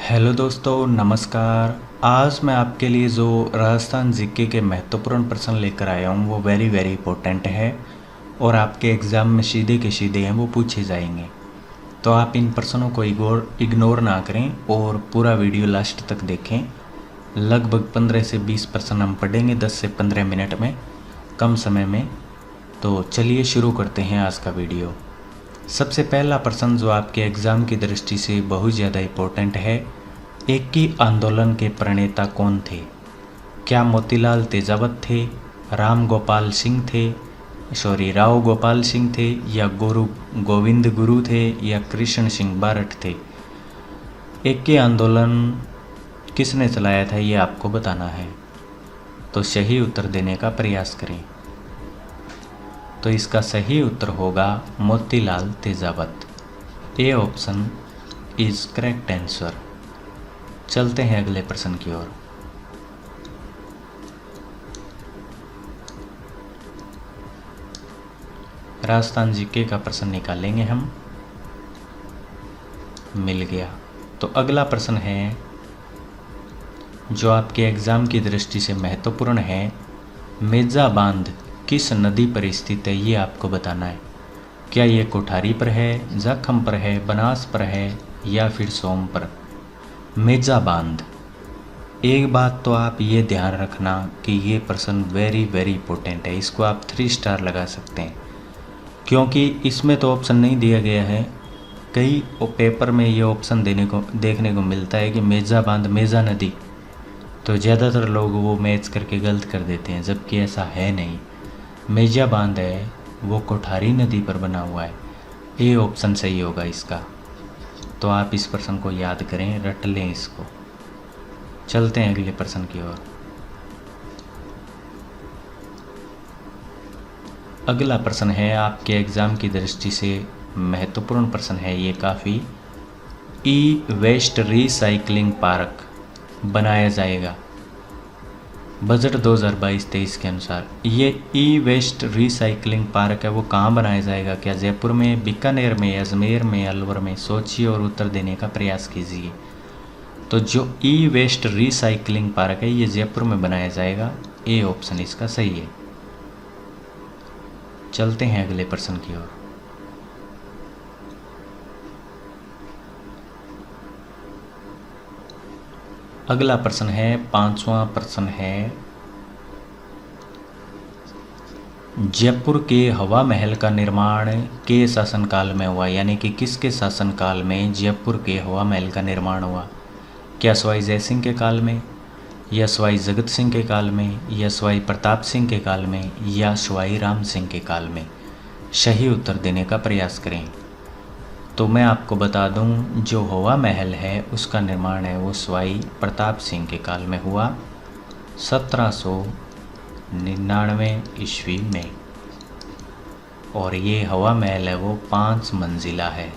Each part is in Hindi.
हेलो दोस्तों, नमस्कार। आज मैं आपके लिए जो राजस्थान जीके के महत्वपूर्ण प्रश्न लेकर आया हूँ वो वेरी वेरी इंपॉर्टेंट है और आपके एग्ज़ाम में सीधे के सीधे हैं वो पूछे जाएंगे। तो आप इन प्रश्नों को इग्नोर ना करें और पूरा वीडियो लास्ट तक देखें। लगभग 15 से 20 प्रश्न हम पढ़ेंगे 10 से 15 मिनट में, कम समय में। तो चलिए शुरू करते हैं आज का वीडियो। सबसे पहला प्रश्न जो आपके एग्ज़ाम की दृष्टि से बहुत ज़्यादा इम्पोर्टेंट है, एकी आंदोलन के प्रणेता कौन थे? क्या मोतीलाल तेजावत थे, राव गोपाल सिंह थे, या गुरु गोविंद गुरु थे, या कृष्ण सिंह बारठ थे? एकी आंदोलन किसने चलाया था ये आपको बताना है, तो सही उत्तर देने का प्रयास करें। तो इसका सही उत्तर होगा Motilal Tejawat. A option is correct answer. चलते हैं अगले प्रश्न की ओर। राजस्थान जीके का प्रश्न निकालेंगे हम। मिल गया। तो अगला प्रश्न है जो आपके एग्ज़ाम की दृष्टि से महत्वपूर्ण है, मेजा बांध किस नदी पर स्थित है ये आपको बताना है। क्या ये कोठारी पर है, जाखम पर है, बनास पर है, या फिर सोम पर? मेजा बांध। एक बात तो आप ये ध्यान रखना कि ये प्रश्न वेरी वेरी इंपॉर्टेंट है, इसको आप 3 स्टार लगा सकते हैं क्योंकि इसमें तो ऑप्शन नहीं दिया गया है। कई पेपर में ये ऑप्शन देखने को मिलता है कि मेजा बांध मेजा नदी, तो ज़्यादातर लोग वो मैच करके गलत कर देते हैं, जबकि ऐसा है नहीं। मेजा बांध है वो कोठारी नदी पर बना हुआ है। ए ऑप्शन सही होगा इसका। तो आप इस प्रश्न को याद करें, रट लें इसको। चलते हैं अगले प्रश्न की ओर। अगला प्रश्न है आपके एग्ज़ाम की दृष्टि से महत्वपूर्ण प्रश्न है ये काफ़ी। ई वेस्ट रिसाइकलिंग पार्क बनाया जाएगा बजट 2022-23 के अनुसार। ये ई वेस्ट रिसाइकलिंग पार्क है वो कहाँ बनाया जाएगा? क्या जयपुर में, बीकानेर में, अजमेर में, अलवर में? सोचिए और उत्तर देने का प्रयास कीजिए। तो जो ई वेस्ट रिसाइकलिंग पार्क है ये जयपुर में बनाया जाएगा। ए ऑप्शन इसका सही है। चलते हैं अगले प्रश्न की ओर। अगला प्रश्न है, 5वां प्रश्न है, जयपुर के हवा महल का निर्माण के शासनकाल में हुआ? यानी कि किसके शासनकाल में जयपुर के हवा महल का निर्माण हुआ? क्या सवाई जय सिंह के काल में, या सवाई जगत सिंह के काल में, या सवाई प्रताप सिंह के काल में, या सवाई राम सिंह के काल में? सही उत्तर देने का प्रयास करें। तो मैं आपको बता दूं, जो हवा महल है उसका निर्माण है वो सवाई प्रताप सिंह के काल में हुआ 1799 ईस्वी में। और ये हवा महल है वो 5 मंजिला है।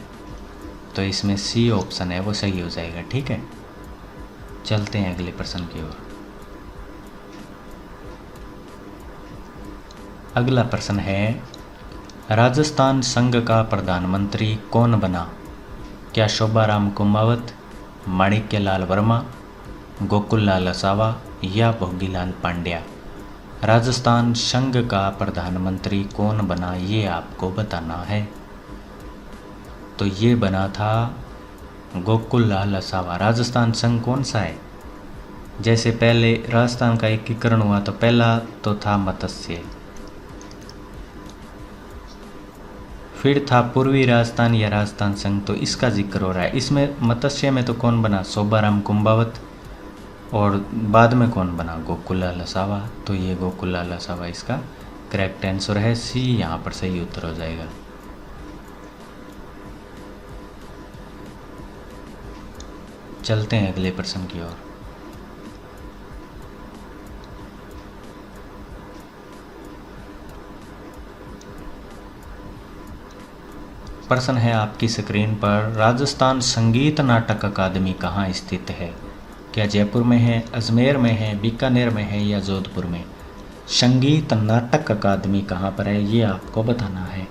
तो इसमें सी ऑप्शन है वो सही हो जाएगा। ठीक है, चलते हैं अगले प्रश्न की ओर। अगला प्रश्न है, राजस्थान संघ का प्रधानमंत्री कौन बना? क्या शोभाराम कुंभावत, माणिक्यलाल वर्मा, गोकुललाल असावा, या भोगीलाल पांड्या? राजस्थान संघ का प्रधानमंत्री कौन बना ये आपको बताना है। तो ये बना था गोकुललाल असावा। राजस्थान संघ कौन सा है? जैसे पहले राजस्थान का एकीकरण हुआ तो पहला तो था मत्स्य, फिर था पूर्वी राजस्थान या राजस्थान संघ, तो इसका जिक्र हो रहा है। इसमें मत्स्य में तो कौन बना? शोभाराम कुंभावत। और बाद में कौन बना? गोकुललाल असावा। तो ये गोकुललाल असावा इसका करेक्ट आंसर है। सी यहाँ पर सही उत्तर हो जाएगा। चलते हैं अगले प्रश्न की ओर। प्रश्न है आपकी स्क्रीन पर, राजस्थान संगीत नाटक अकादमी कहाँ स्थित है? क्या जयपुर में है, अजमेर में है, बीकानेर में है, या जोधपुर में? संगीत नाटक अकादमी कहाँ पर है ये आपको बताना है।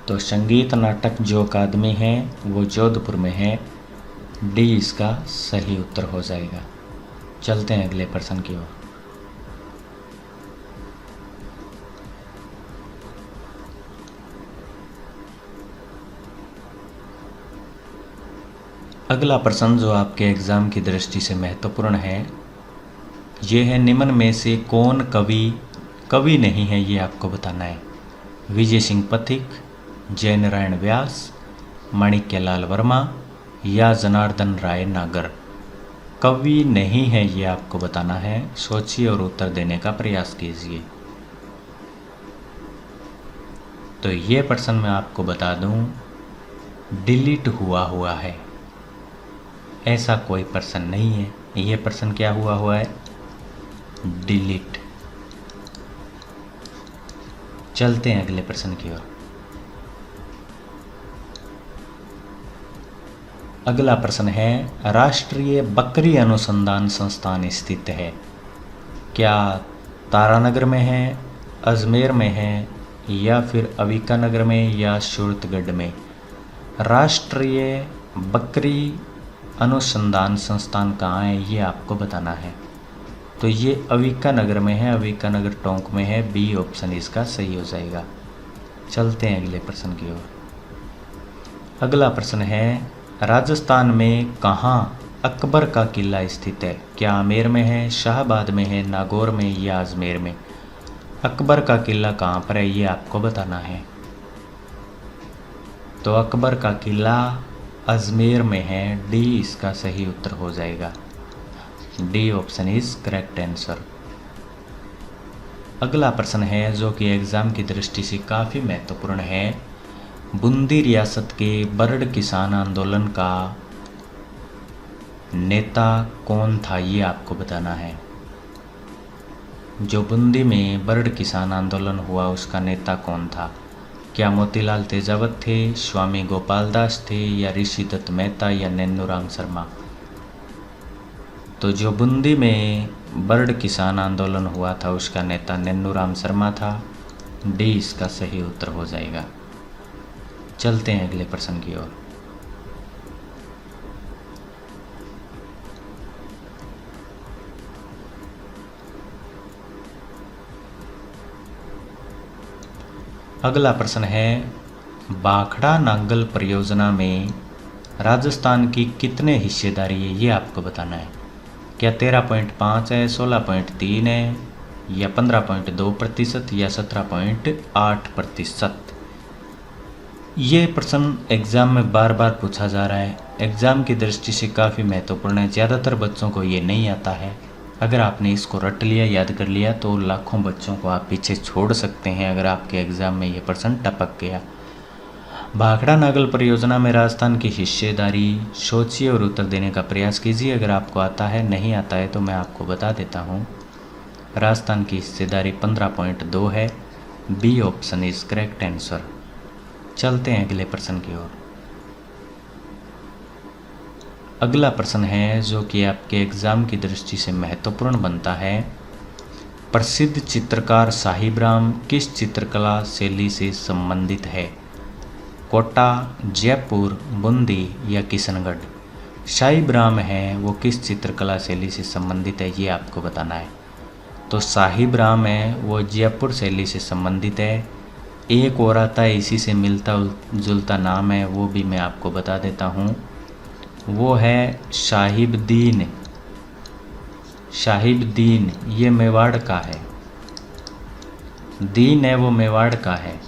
तो संगीत नाटक जो अकादमी है वो जोधपुर में है। डी इसका सही उत्तर हो जाएगा। चलते हैं अगले प्रश्न की ओर। अगला प्रश्न जो आपके एग्ज़ाम की दृष्टि से महत्वपूर्ण है, ये है निम्न में से कौन कवि नहीं है, ये आपको बताना है। विजय सिंह पथिक, जयनारायण व्यास, माणिक्यलाल वर्मा या जनार्दन राय नागर। कवि नहीं है ये आपको बताना है। सोचिए और उत्तर देने का प्रयास कीजिए। तो ये प्रश्न मैं आपको बता दूं, डिलीट हुआ है, ऐसा कोई प्रश्न नहीं है। ये प्रश्न क्या हुआ है? डिलीट। चलते हैं अगले प्रश्न की ओर। अगला प्रश्न है, राष्ट्रीय बकरी अनुसंधान संस्थान स्थित है? क्या तारानगर में है, अजमेर में है, या फिर अविकानगर में, या सूरतगढ़ में? राष्ट्रीय बकरी अनुसंधान संस्थान कहाँ है, ये आपको बताना है। तो ये अविकानगर में है, अविकानगर टोंक में है। बी ऑप्शन इसका सही हो जाएगा। चलते हैं अगले प्रश्न की ओर। अगला प्रश्न है, राजस्थान में कहाँ अकबर का किला स्थित है? क्या आमेर में है, शाहबाद में है, नागौर में या अजमेर में? अकबर का किला कहाँ पर है, ये आपको बताना है। तो अकबर का किला अजमेर में है। डी इसका सही उत्तर हो जाएगा। D option is correct answer. अगला प्रश्न है जो कि एग्ज़ाम की दृष्टि से काफ़ी महत्वपूर्ण है। बूंदी रियासत के बरड़ किसान आंदोलन का नेता कौन था, ये आपको बताना है। जो बूंदी में बरड़ किसान आंदोलन हुआ उसका नेता कौन था? क्या मोतीलाल तेजावत थे, स्वामी गोपाल दास थे, या ऋषि दत्त मेहता, या नैनूराम शर्मा? तो जो बूंदी में बरड़ किसान आंदोलन हुआ था उसका नेता नैनूराम शर्मा था। डी इसका सही उत्तर हो जाएगा। चलते हैं अगले प्रश्न की ओर। अगला प्रश्न है, भाखड़ा नांगल परियोजना में राजस्थान की कितने हिस्सेदारी है, ये आपको बताना है। क्या 13.5 है, 16.3 है, या 15.2% या 17.8%? ये प्रश्न एग्ज़ाम में बार बार पूछा जा रहा है। एग्ज़ाम की दृष्टि से काफ़ी महत्वपूर्ण है। ज़्यादातर बच्चों को ये नहीं आता है। अगर आपने इसको रट लिया, याद कर लिया, तो लाखों बच्चों को आप पीछे छोड़ सकते हैं अगर आपके एग्ज़ाम में ये प्रश्न टपक गया। भाखड़ा नागल परियोजना में राजस्थान की हिस्सेदारी, सोचिए और उत्तर देने का प्रयास कीजिए। अगर आपको आता है, नहीं आता है तो मैं आपको बता देता हूँ। राजस्थान की हिस्सेदारी 15.2 है। B option is correct answer. चलते हैं अगले प्रश्न की ओर। अगला प्रश्न है जो कि आपके एग्ज़ाम की दृष्टि से महत्वपूर्ण बनता है। प्रसिद्ध चित्रकार साहिबराम किस चित्रकला शैली से संबंधित है? कोटा, जयपुर, बूंदी या किशनगढ़? साहिबराम है वो किस चित्रकला शैली से संबंधित है, ये आपको बताना है। तो साहिबराम है वो जयपुर शैली से संबंधित है। एक और आता है इसी से मिलता जुलता नाम है, वो भी मैं आपको बता देता हूँ। वो है साहिबदीन। साहिबदीन ये मेवाड़ का है। दीन है वो मेवाड़ का है,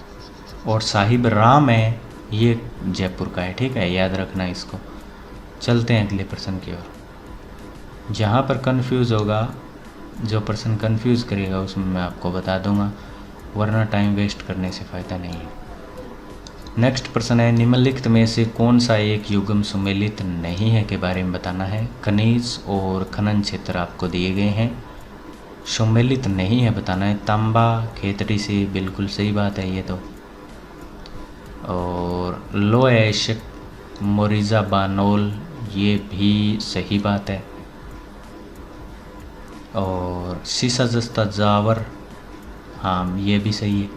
और साहिब राम है ये जयपुर का है। ठीक है, याद रखना इसको। चलते हैं अगले प्रश्न की ओर। जहाँ पर कंफ्यूज होगा, जो प्रश्न कंफ्यूज करेगा उसमें मैं आपको बता दूंगा, वरना टाइम वेस्ट करने से फ़ायदा नहीं है। नेक्स्ट प्रश्न है, निम्नलिखित में से कौन सा एक युग्म सुमेलित नहीं है के बारे में बताना है। खनिज और खनन क्षेत्र आपको दिए गए हैं। सुमेलित नहीं है बताना है। तांबा खेतड़ी से बिल्कुल सही बात है ये तो। और लो ऐश मोरिजा बानोल ये भी सही बात है। और शीशा जस्ता जावर, हाँ ये भी सही है।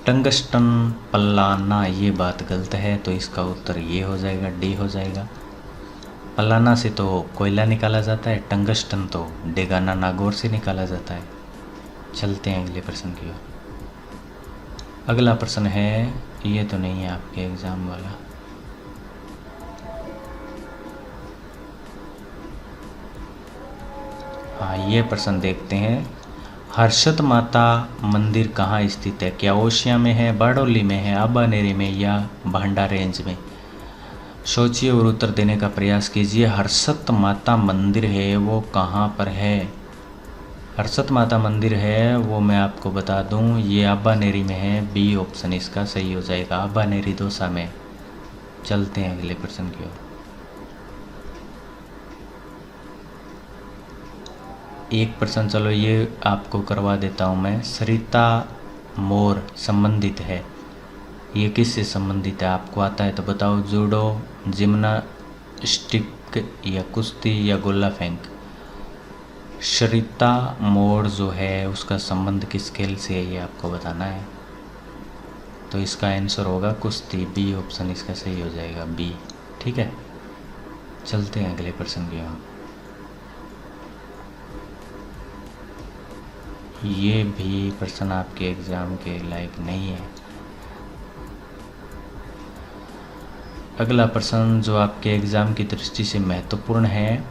टंगस्टन पलाना, ये बात गलत है, तो इसका उत्तर ये हो जाएगा, डी हो जाएगा। पलाना से तो कोयला निकाला जाता है, टंगस्टन तो डेगाना नागौर से निकाला जाता है। चलते हैं अगले प्रश्न की ओर। अगला प्रश्न है, ये तो नहीं है आपके एग्जाम वाला। हाँ, ये प्रश्न देखते हैं। हर्षद माता मंदिर कहाँ स्थित है? क्या ओशिया में है, बारडोली में है, आबानेरी में या भांडा रेंज में? सोचिए और उत्तर देने का प्रयास कीजिए। हर्षद माता मंदिर है वो कहाँ पर है? हर्षद माता मंदिर है वो मैं आपको बता दूं, ये आबानेरी में है। बी ऑप्शन इसका सही हो जाएगा, आबानेरी दौसा में। चलते हैं अगले प्रश्न की ओर। एक प्रश्न चलो ये आपको करवा देता हूँ मैं। सरिता मोर संबंधित है, ये किससे संबंधित है? आपको आता है तो बताओ। जूडो, जिम्नास्टिक या कुश्ती या गोला फेंक? सरिता मोर जो है उसका संबंध किस खेल से है ये आपको बताना है। तो इसका आंसर होगा कुश्ती। बी ऑप्शन इसका सही हो जाएगा, बी। ठीक है, चलते हैं अगले प्रश्न की ओर। ये भी प्रश्न आपके एग्ज़ाम के लायक नहीं है। अगला प्रश्न जो आपके एग्ज़ाम की दृष्टि से महत्वपूर्ण है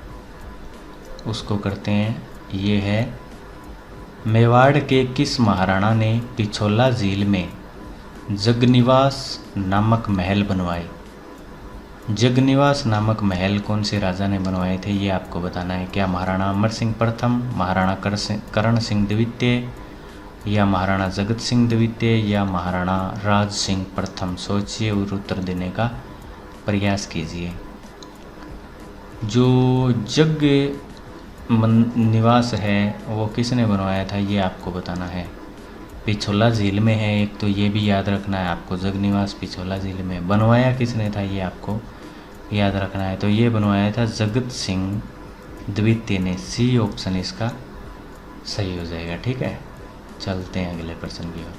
उसको करते हैं। ये है, मेवाड़ के किस महाराणा ने पिछोला झील में जगनिवास नामक महल बनवाए? जगनिवास नामक महल कौन से राजा ने बनवाए थे ये आपको बताना है। क्या महाराणा अमर सिंह प्रथम, महाराणा करण सिंह द्वितीय या महाराणा जगत सिंह द्वितीय या महाराणा राज सिंह प्रथम? सोचिए और उत्तर देने का प्रयास कीजिए। जो जग निवास है वो किसने बनवाया था ये आपको बताना है। पिछोला झील में है एक, तो ये भी याद रखना है आपको। जगनिवास पिछोला झील में बनवाया किसने था ये आपको याद रखना है। तो ये बनवाया था जगत सिंह द्वितीय ने। सी ऑप्शन इसका सही हो जाएगा। ठीक है, चलते हैं अगले प्रश्न की ओर।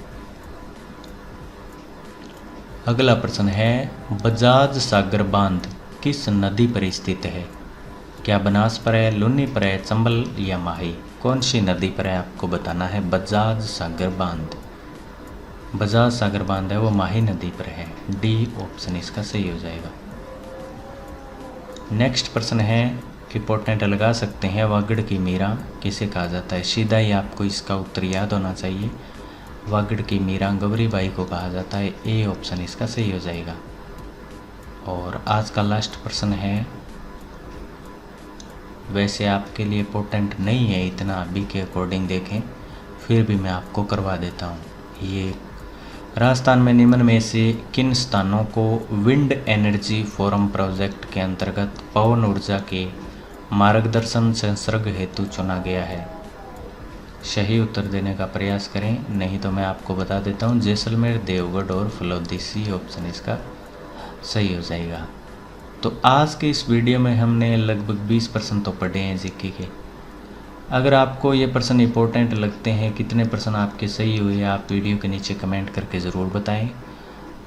अगला प्रश्न है, बजाज सागर बांध किस नदी पर स्थित है? क्या बनास पर है, लुनी पर है, चंबल या माही? कौन सी नदी पर है आपको बताना है। बजाज सागर बांध, बजाज सागर बांध है वो माही नदी पर है। डी ऑप्शन इसका सही हो जाएगा। नेक्स्ट प्रश्न है, इंपॉर्टेंट लगा सकते हैं, वागड़ की मीरा किसे कहा जाता है? सीधा ही आपको इसका उत्तर याद होना चाहिए। वागड़ की मीरा गौरीबाई को कहा जाता है। ए ऑप्शन इसका सही हो जाएगा। और आज का लास्ट प्रश्न है, वैसे आपके लिए इंपॉर्टेंट नहीं है इतना, अभी के अकॉर्डिंग देखें, फिर भी मैं आपको करवा देता हूँ। ये राजस्थान में निम्न में से किन स्थानों को विंड एनर्जी फोरम प्रोजेक्ट के अंतर्गत पवन ऊर्जा के मार्गदर्शन संसर्ग हेतु चुना गया है? सही उत्तर देने का प्रयास करें, नहीं तो मैं आपको बता देता हूँ। जैसलमेर, देवगढ़ और फलोदी। सी ऑप्शन इसका सही हो जाएगा। तो आज के इस वीडियो में हमने लगभग 20 प्रश्न तो पढ़े हैं जीके के। अगर आपको ये प्रश्न इंपॉर्टेंट लगते हैं, कितने प्रश्न आपके सही हुए, आप वीडियो के नीचे कमेंट करके ज़रूर बताएं।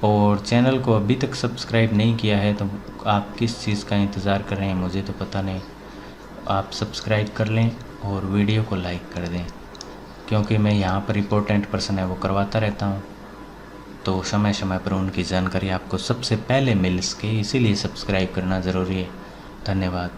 और चैनल को अभी तक सब्सक्राइब नहीं किया है तो आप किस चीज़ का इंतज़ार कर रहे हैं मुझे तो पता नहीं। आप सब्सक्राइब कर लें और वीडियो को लाइक कर दें, क्योंकि मैं यहाँ पर इंपॉर्टेंट प्रश्न है वो करवाता रहता हूँ, तो समय समय पर उनकी जानकारी आपको सबसे पहले मिल सके, इसीलिए सब्सक्राइब करना ज़रूरी है। धन्यवाद।